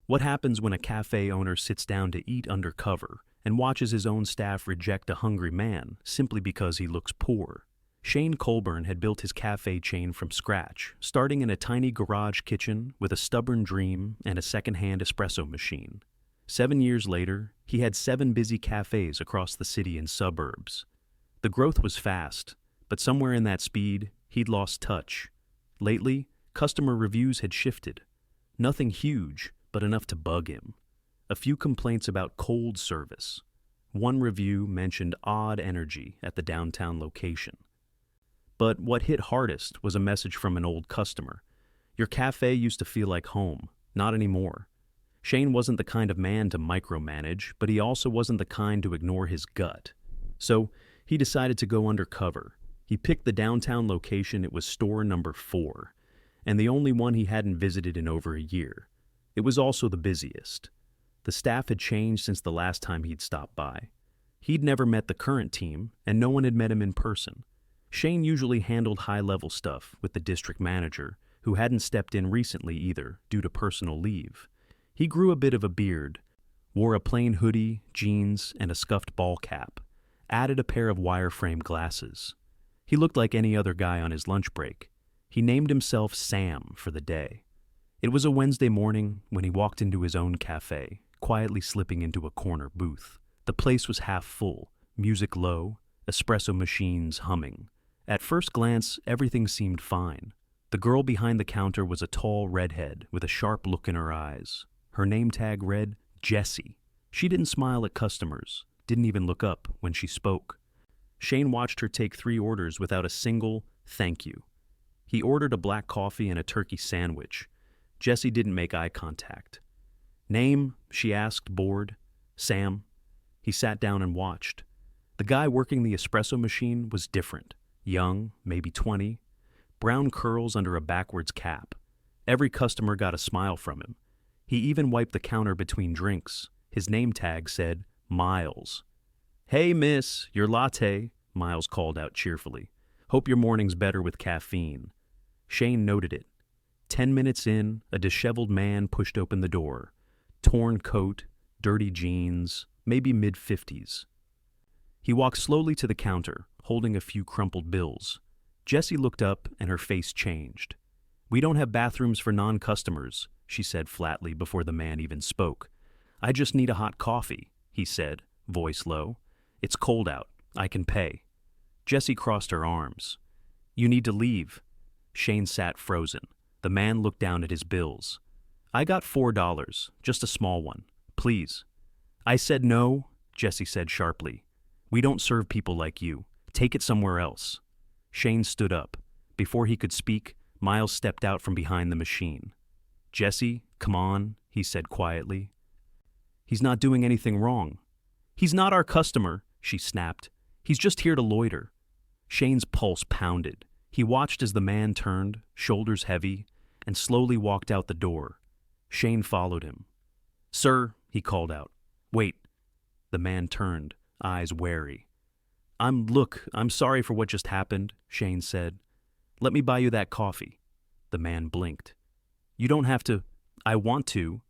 What happens when a cafe owner sits down to eat undercover and watches his own staff reject a hungry man simply because he looks poor? Shane Colburn had built his cafe chain from scratch, starting in a tiny garage kitchen with a stubborn dream and a second-hand espresso machine. 7 years later, he had 7 busy cafes across the city and suburbs. The growth was fast, but somewhere in that speed, he'd lost touch. Lately, customer reviews had shifted. Nothing huge, but enough to bug him. A few complaints about cold service. One review mentioned odd energy at the downtown location. But what hit hardest was a message from an old customer. Your cafe used to feel like home, not anymore. Shane wasn't the kind of man to micromanage, but he also wasn't the kind to ignore his gut. So he decided to go undercover. He picked the downtown location. It was store number 4, and the only one he hadn't visited in over a year. It was also the busiest. The staff had changed since the last time he'd stopped by. He'd never met the current team, and no one had met him in person. Shane usually handled high-level stuff with the district manager, who hadn't stepped in recently either, due to personal leave. He grew a bit of a beard, wore a plain hoodie, jeans, and a scuffed ball cap, added a pair of wireframe glasses. He looked like any other guy on his lunch break. He named himself Sam for the day. It was a Wednesday morning when he walked into his own cafe, quietly slipping into a corner booth. The place was half full, music low, espresso machines humming. At first glance, everything seemed fine. The girl behind the counter was a tall redhead with a sharp look in her eyes. Her name tag read Jessie. She didn't smile at customers, didn't even look up when she spoke. Shane watched her take 3 orders without a single thank you. He ordered a black coffee and a turkey sandwich. Jessie didn't make eye contact. Name? She asked, bored. Sam. He sat down and watched. The guy working the espresso machine was different. Young, maybe 20. Brown curls under a backwards cap. Every customer got a smile from him. He even wiped the counter between drinks. His name tag said, Miles. Hey, miss, your latte, Miles called out cheerfully. Hope your morning's better with caffeine. Shane noted it. 10 minutes in, a disheveled man pushed open the door. Torn coat, dirty jeans, maybe mid-50s. He walked slowly to the counter, holding a few crumpled bills. Jessie looked up and her face changed. We don't have bathrooms for non-customers, she said flatly before the man even spoke. I just need a hot coffee, he said, voice low. It's cold out. I can pay. Jessie crossed her arms. You need to leave. Shane sat frozen. The man looked down at his bills. I got $4, just a small one. Please. I said no, Jessie said sharply. We don't serve people like you. Take it somewhere else. Shane stood up. Before he could speak, Miles stepped out from behind the machine. Jessie, come on, he said quietly. He's not doing anything wrong. He's not our customer, she snapped. He's just here to loiter. Shane's pulse pounded. He watched as the man turned, shoulders heavy, and slowly walked out the door. Shane followed him. Sir, he called out. Wait. The man turned, eyes wary. I'm sorry for what just happened, Shane said. Let me buy you that coffee. The man blinked. You don't have to. I want to.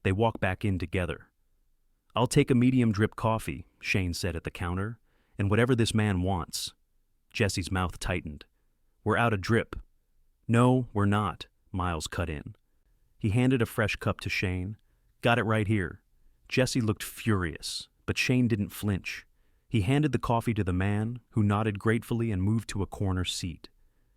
They walked back in together. I'll take a medium drip coffee, Shane said at the counter, and whatever this man wants. Jessie's mouth tightened. We're out of drip. No, we're not, Miles cut in. He handed a fresh cup to Shane. Got it right here. Jessie looked furious, but Shane didn't flinch. He handed the coffee to the man, who nodded gratefully and moved to a corner seat.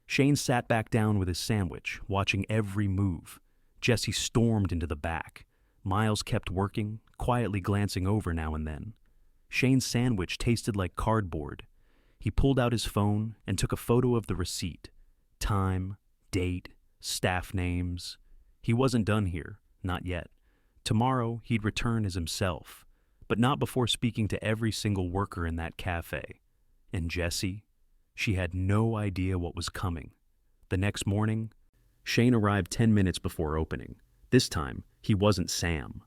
Shane sat back down with his sandwich, watching every move. Jessie stormed into the back. Miles kept working, quietly glancing over now and then. Shane's sandwich tasted like cardboard. He pulled out his phone and took a photo of the receipt. Time, date, staff names. He wasn't done here, not yet. Tomorrow, he'd return as himself, but not before speaking to every single worker in that cafe. And Jessie? She had no idea what was coming. The next morning, Shane arrived 10 minutes before opening. This time, he wasn't Sam.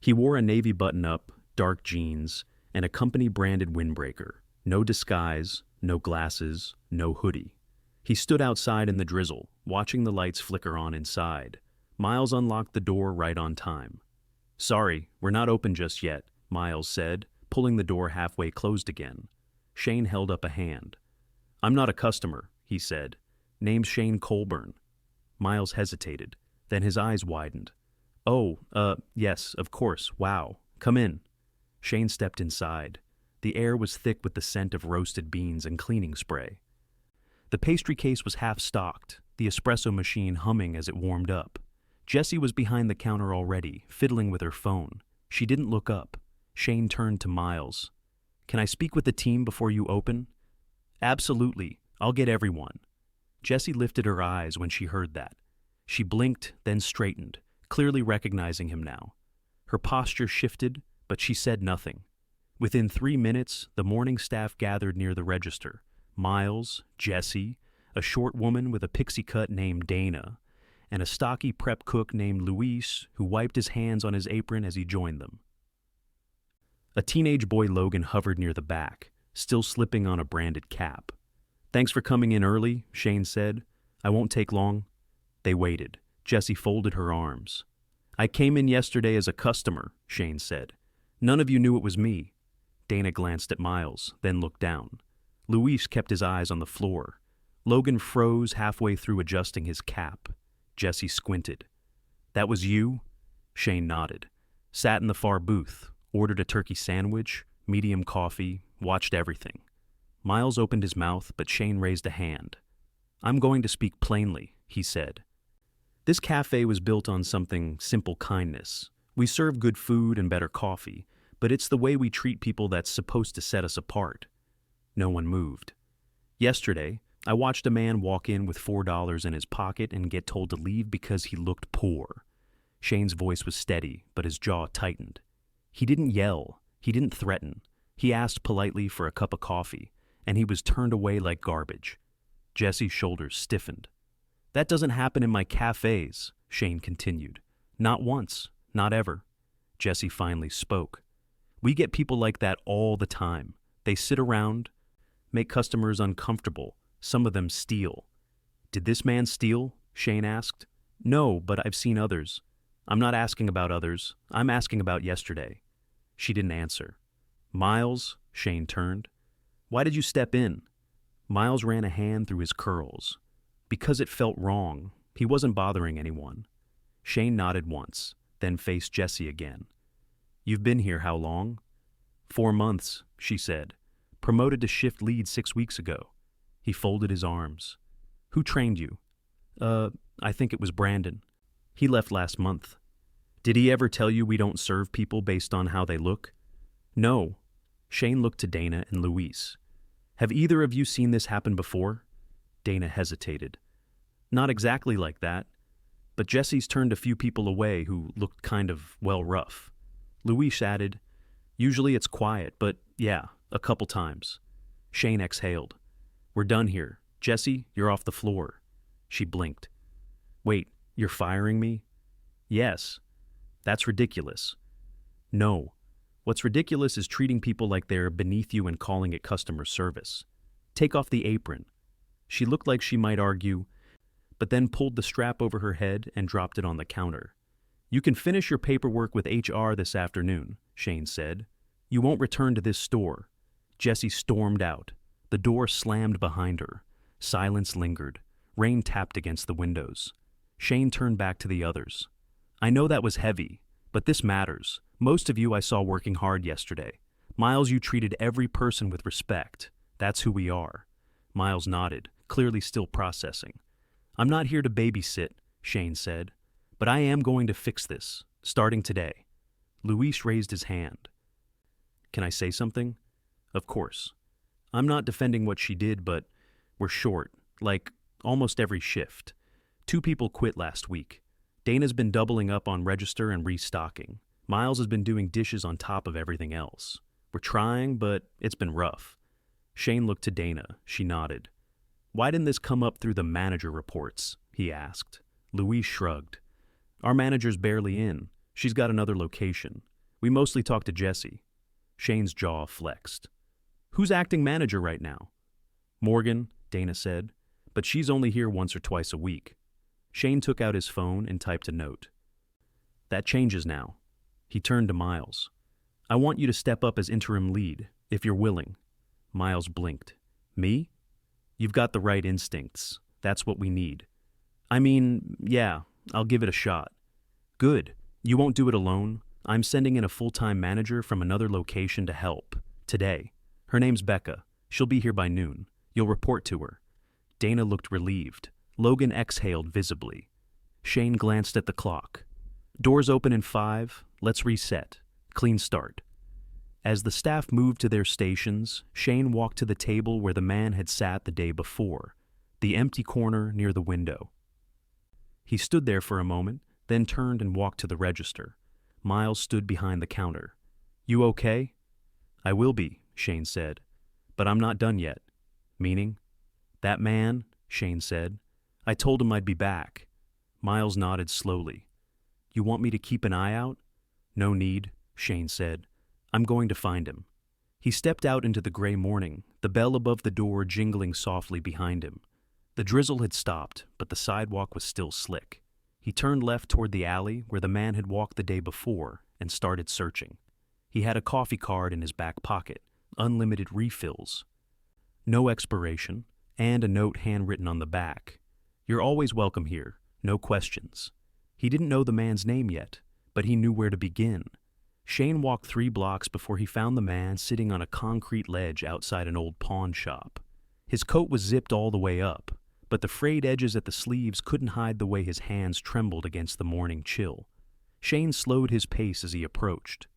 He wore a navy button-up, dark jeans, and a company-branded windbreaker. No disguise, no glasses, no hoodie. He stood outside in the drizzle, watching the lights flicker on inside. Miles unlocked the door right on time. Sorry, we're not open just yet, Miles said, pulling the door halfway closed again. Shane held up a hand. I'm not a customer, he said. Name's Shane Colburn. Miles hesitated. Then his eyes widened. Oh, yes, of course, wow. Come in. Shane stepped inside. The air was thick with the scent of roasted beans and cleaning spray. The pastry case was half-stocked, the espresso machine humming as it warmed up. Jessie was behind the counter already, fiddling with her phone. She didn't look up. Shane turned to Miles. Can I speak with the team before you open? Absolutely. I'll get everyone. Jessie lifted her eyes when she heard that. She blinked, then straightened, clearly recognizing him now. Her posture shifted, but she said nothing. Within 3 minutes, the morning staff gathered near the register. Miles, Jessie, a short woman with a pixie cut named Dana, and a stocky prep cook named Luis who wiped his hands on his apron as he joined them. A teenage boy Logan hovered near the back, still slipping on a branded cap. Thanks for coming in early, Shane said. I won't take long. They waited. Jessie folded her arms. I came in yesterday as a customer, Shane said. None of you knew it was me. Dana glanced at Miles, then looked down. Luis kept his eyes on the floor. Logan froze halfway through adjusting his cap. Jessie squinted. That was you? Shane nodded. Sat in the far booth, ordered a turkey sandwich, medium coffee, watched everything. Miles opened his mouth, but Shane raised a hand. I'm going to speak plainly, he said. This cafe was built on something simple kindness. We serve good food and better coffee, but it's the way we treat people that's supposed to set us apart. No one moved. Yesterday, I watched a man walk in with $4 in his pocket and get told to leave because he looked poor. Shane's voice was steady, but his jaw tightened. He didn't yell. He didn't threaten. He asked politely for a cup of coffee, and he was turned away like garbage. Jessie's shoulders stiffened. That doesn't happen in my cafes, Shane continued. Not once, not ever. Jessie finally spoke. We get people like that all the time. They sit around, make customers uncomfortable. Some of them steal. Did this man steal? Shane asked. No, but I've seen others. I'm not asking about others. I'm asking about yesterday. She didn't answer. Miles, Shane turned. Why did you step in? Miles ran a hand through his curls. Because it felt wrong. He wasn't bothering anyone. Shane nodded once, then faced Jessie again. You've been here how long? 4 months, she said. Promoted to shift lead 6 weeks ago. He folded his arms. Who trained you? I think it was Brandon. He left last month. Did he ever tell you we don't serve people based on how they look? No. Shane looked to Dana and Luis. Have either of you seen this happen before? Dana hesitated. Not exactly like that, but Jessie's turned a few people away who looked kind of, rough. Luis added, Usually it's quiet, but yeah, a couple times. Shane exhaled. We're done here. Jessie, you're off the floor. She blinked. Wait, you're firing me? Yes. That's ridiculous. No. What's ridiculous is treating people like they're beneath you and calling it customer service. Take off the apron. She looked like she might argue, but then pulled the strap over her head and dropped it on the counter. You can finish your paperwork with HR this afternoon, Shane said. You won't return to this store. Jessie stormed out. The door slammed behind her. Silence lingered. Rain tapped against the windows. Shane turned back to the others. I know that was heavy, but this matters. Most of you I saw working hard yesterday. Miles, you treated every person with respect. That's who we are. Miles nodded, clearly still processing. I'm not here to babysit, Shane said, but I am going to fix this, starting today. Luis raised his hand. Can I say something? Of course. I'm not defending what she did, but we're short, like almost every shift. 2 people quit last week. Dana's been doubling up on register and restocking. Miles has been doing dishes on top of everything else. We're trying, but it's been rough. Shane looked to Dana. She nodded. Why didn't this come up through the manager reports? He asked. Luis shrugged. Our manager's barely in. She's got another location. We mostly talk to Jessie. Shane's jaw flexed. Who's acting manager right now? Morgan, Dana said, but she's only here once or twice a week. Shane took out his phone and typed a note. That changes now. He turned to Miles. I want you to step up as interim lead, if you're willing. Miles blinked. Me? You've got the right instincts. That's what we need. I mean, yeah, I'll give it a shot. Good. You won't do it alone. I'm sending in a full-time manager from another location to help. Today. Her name's Becca. She'll be here by noon. You'll report to her. Dana looked relieved. Logan exhaled visibly. Shane glanced at the clock. Doors open in 5. Let's reset. Clean start. As the staff moved to their stations, Shane walked to the table where the man had sat the day before, the empty corner near the window. He stood there for a moment, then turned and walked to the register. Miles stood behind the counter. You okay? I will be, Shane said. But I'm not done yet. Meaning? That man, Shane said. I told him I'd be back. Miles nodded slowly. You want me to keep an eye out? No need, Shane said. I'm going to find him. He stepped out into the gray morning, the bell above the door jingling softly behind him. The drizzle had stopped, but the sidewalk was still slick. He turned left toward the alley where the man had walked the day before and started searching. He had a coffee card in his back pocket, unlimited refills, no expiration, and a note handwritten on the back. You're always welcome here, no questions. He didn't know the man's name yet, but he knew where to begin. Shane walked 3 blocks before he found the man sitting on a concrete ledge outside an old pawn shop. His coat was zipped all the way up, but the frayed edges at the sleeves couldn't hide the way his hands trembled against the morning chill. Shane slowed his pace as he approached.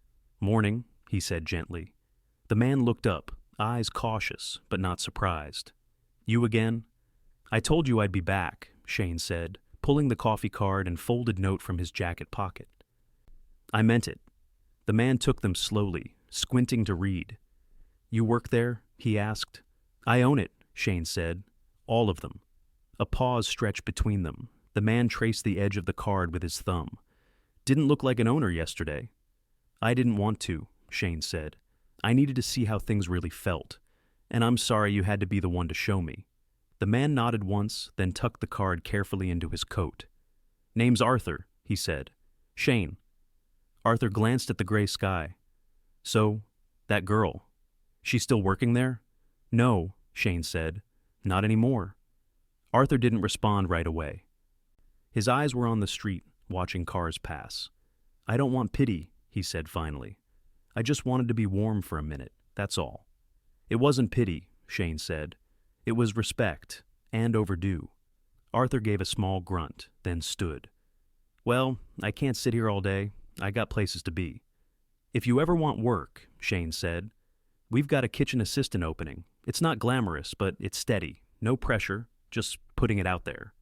Morning, he said gently. The man looked up, eyes cautious, but not surprised. You again? I told you I'd be back, Shane said, pulling the coffee card and folded note from his jacket pocket. I meant it. The man took them slowly, squinting to read. You work there? He asked. I own it, Shane said. All of them. A pause stretched between them. The man traced the edge of the card with his thumb. Didn't look like an owner yesterday. I didn't want to, Shane said. I needed to see how things really felt, and I'm sorry you had to be the one to show me. The man nodded once, then tucked the card carefully into his coat. Name's Arthur, he said. Shane. Arthur glanced at the gray sky. So, that girl, she's still working there? No, Shane said. Not anymore. Arthur didn't respond right away. His eyes were on the street, watching cars pass. I don't want pity, he said finally. I just wanted to be warm for a minute, that's all. It wasn't pity, Shane said. It was respect, and overdue. Arthur gave a small grunt, then stood. Well, I can't sit here all day. I got places to be. If you ever want work, Shane said, we've got a kitchen assistant opening. It's not glamorous, but it's steady. No pressure, just putting it out there.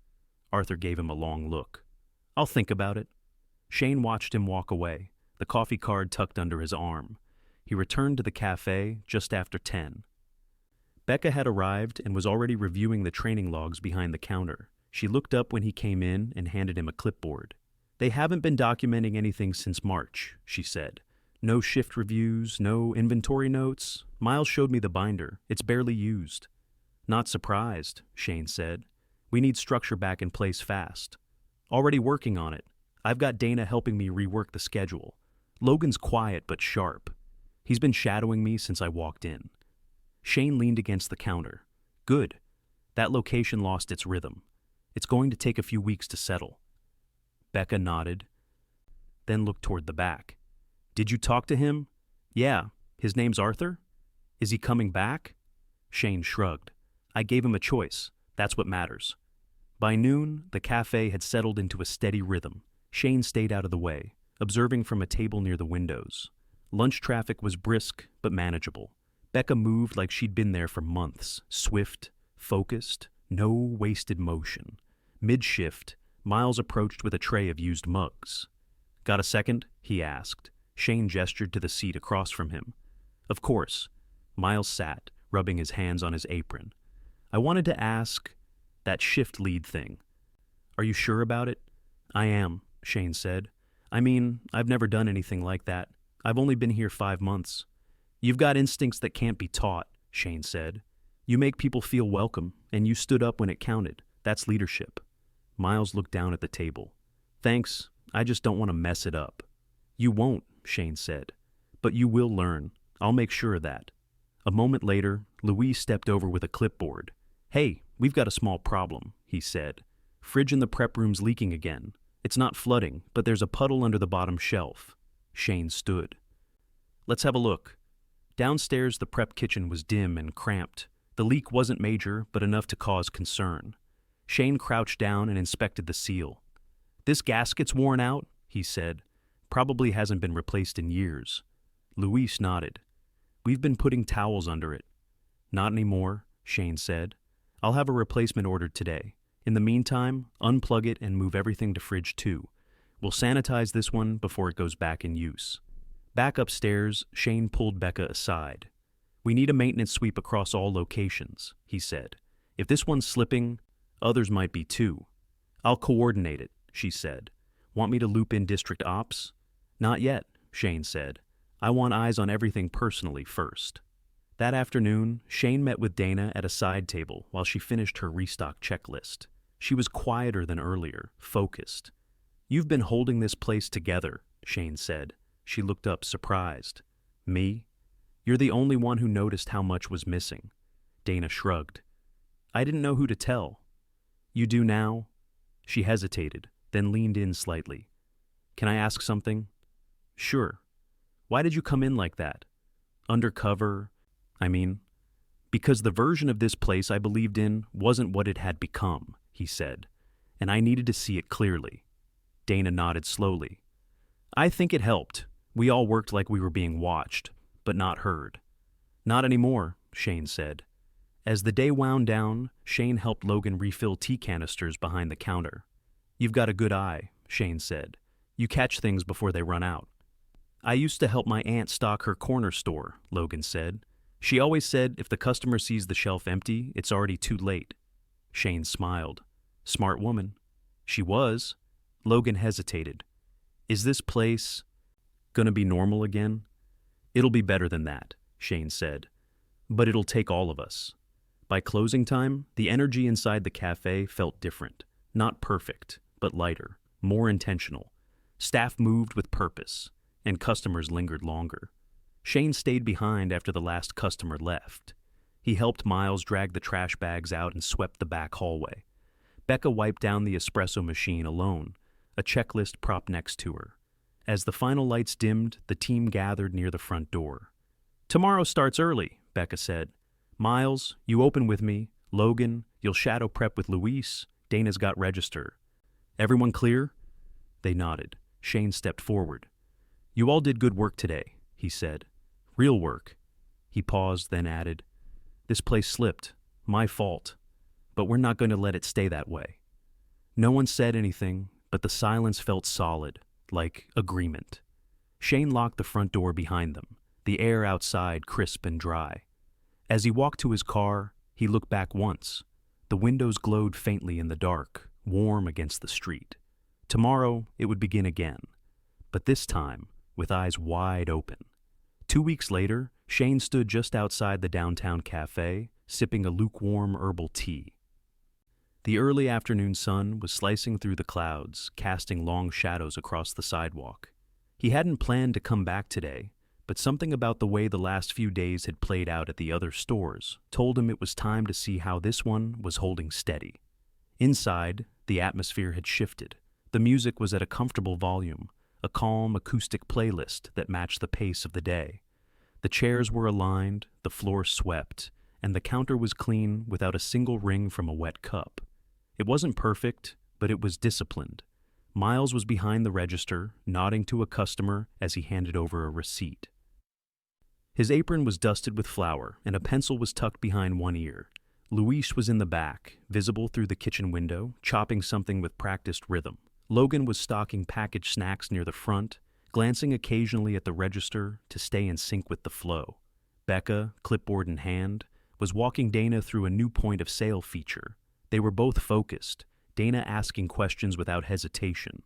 Arthur gave him a long look. I'll think about it. Shane watched him walk away, the coffee card tucked under his arm. He returned to the café just after 10. Becca had arrived and was already reviewing the training logs behind the counter. She looked up when he came in and handed him a clipboard. They haven't been documenting anything since March, she said. No shift reviews, no inventory notes. Miles showed me the binder. It's barely used. Not surprised, Shane said. We need structure back in place fast. Already working on it. I've got Dana helping me rework the schedule. Logan's quiet but sharp. He's been shadowing me since I walked in. Shane leaned against the counter. Good. That location lost its rhythm. It's going to take a few weeks to settle. Becca nodded, then looked toward the back. Did you talk to him? Yeah. His name's Arthur? Is he coming back? Shane shrugged. I gave him a choice. That's what matters. By noon, the cafe had settled into a steady rhythm. Shane stayed out of the way, observing from a table near the windows. Lunch traffic was brisk but manageable. Becca moved like she'd been there for months, swift, focused, no wasted motion. Mid-shift, Miles approached with a tray of used mugs. Got a second? He asked. Shane gestured to the seat across from him. Of course. Miles sat, rubbing his hands on his apron. I wanted to ask, that shift lead thing. Are you sure about it? I am, Shane said. I mean, I've never done anything like that. I've only been here 5 months. You've got instincts that can't be taught, Shane said. You make people feel welcome, and you stood up when it counted. That's leadership. Miles looked down at the table. Thanks, I just don't want to mess it up. You won't, Shane said. But you will learn. I'll make sure of that. A moment later, Louise stepped over with a clipboard. Hey, we've got a small problem, he said. Fridge in the prep room's leaking again. It's not flooding, but there's a puddle under the bottom shelf. Shane stood. Let's have a look. Downstairs, the prep kitchen was dim and cramped. The leak wasn't major, but enough to cause concern. Shane crouched down and inspected the seal. This gasket's worn out, he said. Probably hasn't been replaced in years. Luis nodded. We've been putting towels under it. Not anymore, Shane said. I'll have a replacement ordered today. In the meantime, unplug it and move everything to fridge 2. We'll sanitize this one before it goes back in use. Back upstairs, Shane pulled Becca aside. We need a maintenance sweep across all locations, he said. If this one's slipping, others might be too. I'll coordinate it, she said. Want me to loop in district ops? Not yet, Shane said. I want eyes on everything personally first. That afternoon, Shane met with Dana at a side table while she finished her restock checklist. She was quieter than earlier, focused. You've been holding this place together, Shane said. She looked up, surprised. Me? You're the only one who noticed how much was missing. Dana shrugged. I didn't know who to tell. You do now? She hesitated, then leaned in slightly. Can I ask something? Sure. Why did you come in like that? Undercover, because the version of this place I believed in wasn't what it had become, he said, and I needed to see it clearly. Dana nodded slowly. I think it helped. We all worked like we were being watched, but not heard. Not anymore, Shane said. As the day wound down, Shane helped Logan refill tea canisters behind the counter. You've got a good eye, Shane said. You catch things before they run out. I used to help my aunt stock her corner store, Logan said. She always said if the customer sees the shelf empty, it's already too late. Shane smiled. Smart woman. She was. Logan hesitated. Is this place gonna be normal again? It'll be better than that, Shane said. But it'll take all of us. By closing time, the energy inside the cafe felt different. Not perfect, but lighter, more intentional. Staff moved with purpose, and customers lingered longer. Shane stayed behind after the last customer left. He helped Miles drag the trash bags out and swept the back hallway. Becca wiped down the espresso machine alone, a checklist propped next to her. As the final lights dimmed, the team gathered near the front door. Tomorrow starts early, Becca said. Miles, you open with me. Logan, you'll shadow prep with Luis. Dana's got register. Everyone clear? They nodded. Shane stepped forward. You all did good work today, he said. Real work. He paused, then added, This place slipped. My fault. But we're not going to let it stay that way. No one said anything, but the silence felt solid, like agreement. Shane locked the front door behind them, the air outside crisp and dry. As he walked to his car, he looked back once. The windows glowed faintly in the dark, warm against the street. Tomorrow, it would begin again. But this time, with eyes wide open. 2 weeks later, Shane stood just outside the downtown cafe, sipping a lukewarm herbal tea. The early afternoon sun was slicing through the clouds, casting long shadows across the sidewalk. He hadn't planned to come back today, but something about the way the last few days had played out at the other stores told him it was time to see how this one was holding steady. Inside, the atmosphere had shifted. The music was at a comfortable volume, a calm acoustic playlist that matched the pace of the day. The chairs were aligned, the floor swept, and the counter was clean without a single ring from a wet cup. It wasn't perfect, but it was disciplined. Miles was behind the register, nodding to a customer as he handed over a receipt. His apron was dusted with flour, and a pencil was tucked behind one ear. Luis was in the back, visible through the kitchen window, chopping something with practiced rhythm. Logan was stocking packaged snacks near the front, glancing occasionally at the register to stay in sync with the flow. Becca, clipboard in hand, was walking Dana through a new point of sale feature. They were both focused, Dana asking questions without hesitation,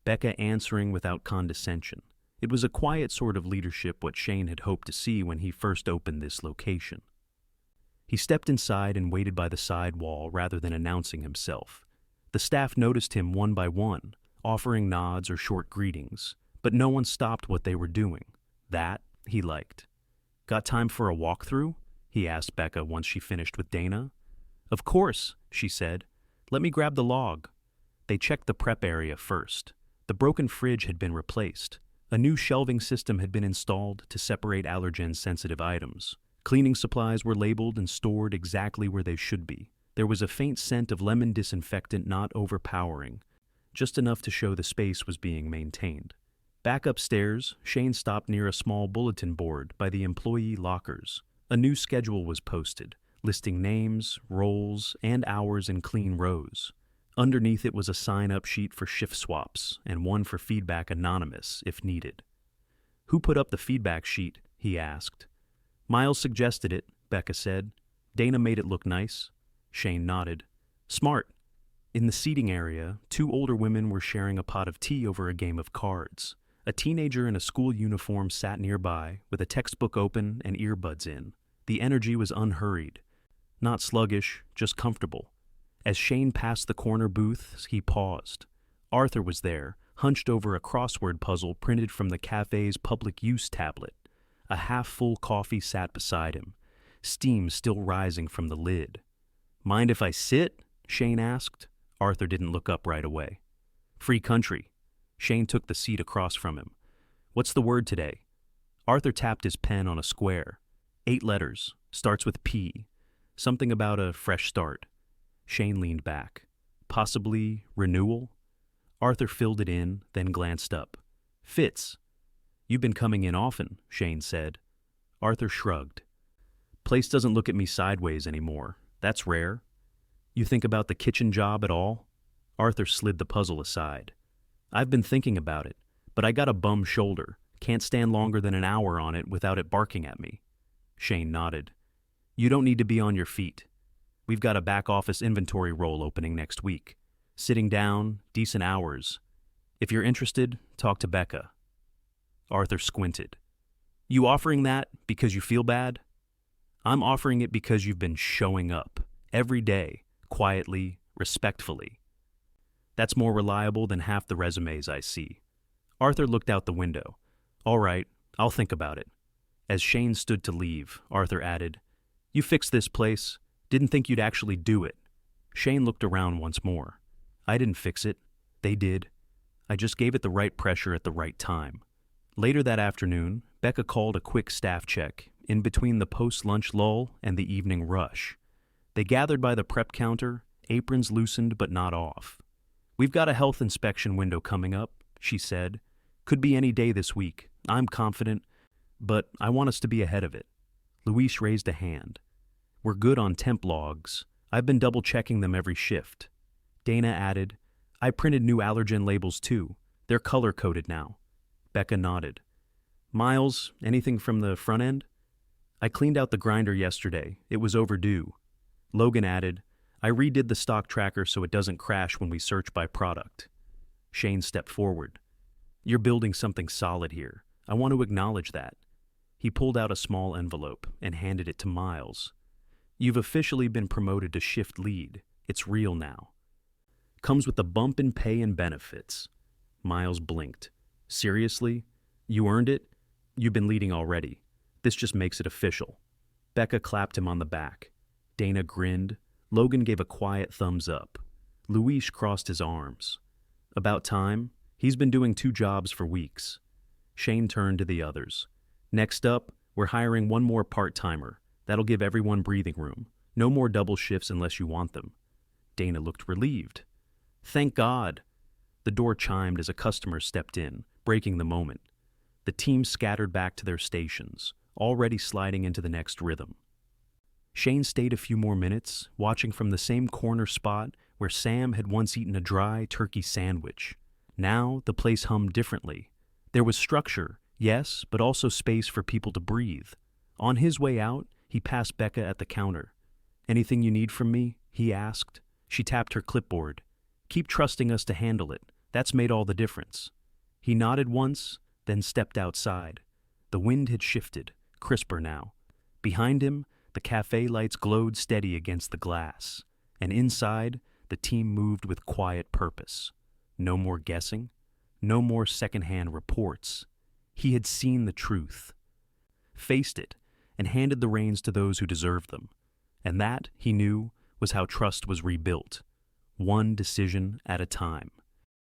Becca answering without condescension. It was a quiet sort of leadership what Shane had hoped to see when he first opened this location. He stepped inside and waited by the side wall rather than announcing himself. The staff noticed him one by one, offering nods or short greetings, but no one stopped what they were doing. That he liked. "Got time for a walkthrough?" he asked Becca once she finished with Dana. "Of course," she said. "Let me grab the log." They checked the prep area first. The broken fridge had been replaced. A new shelving system had been installed to separate allergen-sensitive items. Cleaning supplies were labeled and stored exactly where they should be. There was a faint scent of lemon disinfectant, not overpowering, just enough to show the space was being maintained. Back upstairs, Shane stopped near a small bulletin board by the employee lockers. A new schedule was posted, listing names, roles, and hours in clean rows. Underneath it was a sign-up sheet for shift swaps and one for feedback anonymous if needed. "Who put up the feedback sheet?" he asked. "Miles suggested it," Becca said. "Dana made it look nice." Shane nodded. "Smart." In the seating area, two older women were sharing a pot of tea over a game of cards. A teenager in a school uniform sat nearby, with a textbook open and earbuds in. The energy was unhurried. Not sluggish, just comfortable. As Shane passed the corner booths, he paused. Arthur was there, hunched over a crossword puzzle printed from the cafe's public use tablet. A half-full coffee sat beside him, steam still rising from the lid. "Mind if I sit?" Shane asked. Arthur didn't look up right away. "Free country." Shane took the seat across from him. "What's the word today?" Arthur tapped his pen on a square. 8 letters, starts with P. Something about a fresh start. Shane leaned back. Possibly renewal? Arthur filled it in, then glanced up. "Fits." "You've been coming in often," Shane said. Arthur shrugged. "Place doesn't look at me sideways anymore. That's rare." "You think about the kitchen job at all?" Arthur slid the puzzle aside. "I've been thinking about it, but I got a bum shoulder. Can't stand longer than an hour on it without it barking at me." Shane nodded. "You don't need to be on your feet. We've got a back office inventory role opening next week. Sitting down, decent hours. If you're interested, talk to Becca." Arthur squinted. "You offering that because you feel bad?" "I'm offering it because you've been showing up. Every day, quietly, respectfully. That's more reliable than half the resumes I see." Arthur looked out the window. "All right, I'll think about it." As Shane stood to leave, Arthur added, "You fixed this place. Didn't think you'd actually do it." Shane looked around once more. "I didn't fix it. They did. I just gave it the right pressure at the right time." Later that afternoon, Becca called a quick staff check in between the post-lunch lull and the evening rush. They gathered by the prep counter, aprons loosened but not off. "We've got a health inspection window coming up," she said. "Could be any day this week. I'm confident, but I want us to be ahead of it." Luis raised a hand. "We're good on temp logs. I've been double-checking them every shift." Dana added, "I printed new allergen labels too. They're color-coded now." Becca nodded. "Miles, anything from the front end?" "I cleaned out the grinder yesterday. It was overdue." Logan added, "I redid the stock tracker so it doesn't crash when we search by product." Shane stepped forward. "You're building something solid here. I want to acknowledge that." He pulled out a small envelope and handed it to Miles. "You've officially been promoted to shift lead. It's real now. Comes with a bump in pay and benefits." Miles blinked. "Seriously? You earned it? You've been leading already. This just makes it official." Becca clapped him on the back. Dana grinned. Logan gave a quiet thumbs up. Luis crossed his arms. "About time. He's been doing 2 jobs for weeks." Shane turned to the others. "Next up, we're hiring 1 more part-timer. That'll give everyone breathing room. No more double shifts unless you want them." Dana looked relieved. "Thank God." The door chimed as a customer stepped in, breaking the moment. The team scattered back to their stations, already sliding into the next rhythm. Shane stayed a few more minutes, watching from the same corner spot where Sam had once eaten a dry turkey sandwich. Now the place hummed differently. There was structure, yes, but also space for people to breathe. On his way out, he passed Becca at the counter. "Anything you need from me?" he asked. She tapped her clipboard. "Keep trusting us to handle it. That's made all the difference." He nodded once, then stepped outside. The wind had shifted, crisper now. Behind him, the cafe lights glowed steady against the glass. And inside, the team moved with quiet purpose. No more guessing, No more secondhand reports. He had seen the truth, faced it, and handed the reins to those who deserved them. And that, he knew, was how trust was rebuilt, one decision at a time.